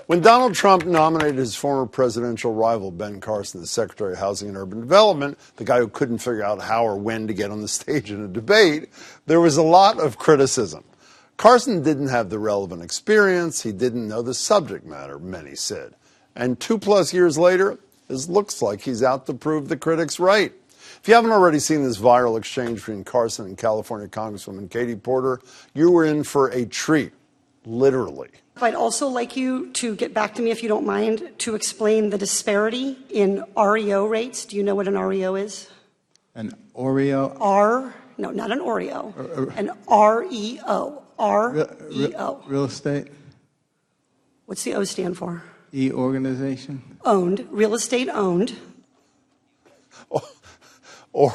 When Donald Trump nominated his former presidential rival, Ben Carson, as Secretary of Housing and Urban Development, the guy who couldn't figure out how or when to get on the stage in a debate, there was a lot of criticism. Carson didn't have the relevant experience. He didn't know the subject matter, many said. And 2+ years later, it looks like he's out to prove the critics right. If you haven't already seen this viral exchange between Carson and California Congresswoman Katie Porter, you were in for a treat, literally. I'd also like you to get back to me, if you don't mind, to explain the disparity in REO rates. Do you know what an REO is? An Oreo? No, not an Oreo. An REO. REO. Real estate? What's the O stand for? E organization? Owned. Real estate owned. Or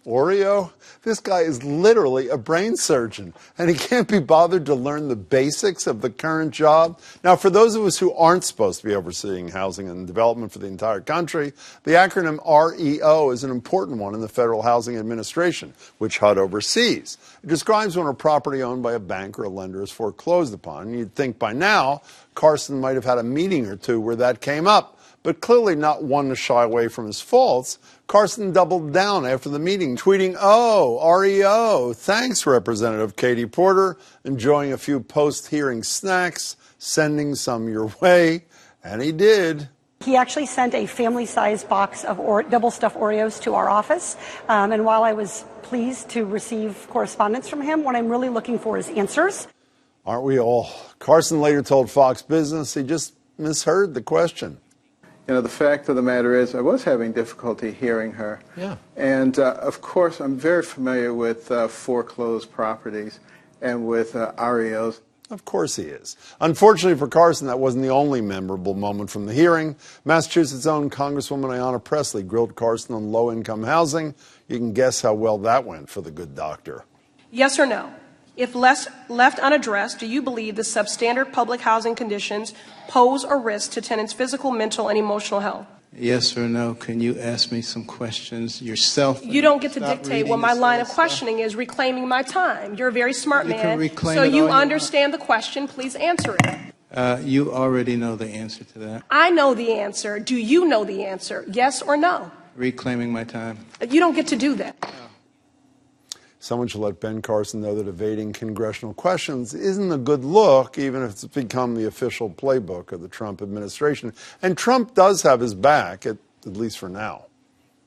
Oreo? This guy is literally a brain surgeon, and he can't be bothered to learn the basics of the current job. Now, for those of us who aren't supposed to be overseeing housing and development for the entire country, the acronym REO is an important one in the Federal Housing Administration, which HUD oversees. It describes when a property owned by a bank or a lender is foreclosed upon. And you'd think by now Carson might have had a meeting or two where that came up. But clearly not one to shy away from his faults, Carson doubled down after the meeting, tweeting, "Oh, REO, thanks, Representative Katie Porter, enjoying a few post-hearing snacks, sending some your way." And he did. He actually sent a family-sized box of double-stuffed Oreos to our office. And while I was pleased to receive correspondence from him, what I'm really looking for is answers. Aren't we all? Carson later told Fox Business he just misheard the question. You know, the fact of the matter is I was having difficulty hearing her. Yeah. And, of course, I'm very familiar with foreclosed properties and with REOs. Of course he is. Unfortunately for Carson, that wasn't the only memorable moment from the hearing. Massachusetts' own Congresswoman Ayanna Pressley grilled Carson on low-income housing. You can guess how well that went for the good doctor. Yes or no? If left unaddressed, do you believe the substandard public housing conditions pose a risk to tenants' physical, mental, and emotional health? Yes or no? Can you ask me some questions yourself? You don't get to dictate what my line of questioning is, reclaiming my time. You're a very smart man, so you understand the question. Please answer it. You already know the answer to that. I know the answer. Do you know the answer? Yes or no? Reclaiming my time. You don't get to do that. Someone should let Ben Carson know that evading congressional questions isn't a good look, even if it's become the official playbook of the Trump administration. And Trump does have his back, at least for now.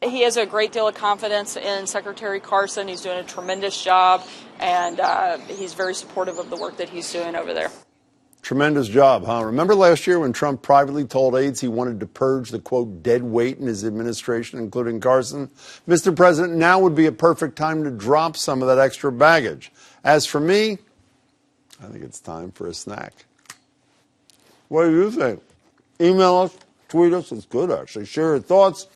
He has a great deal of confidence in Secretary Carson. He's doing a tremendous job, and he's very supportive of the work that he's doing over there. Tremendous job, huh? Remember last year when Trump privately told aides he wanted to purge the, quote, dead weight in his administration, including Carson? Mr. President, now would be a perfect time to drop some of that extra baggage. As for me, I think it's time for a snack. What do you think? Email us, tweet us. It's good, actually. Share your thoughts.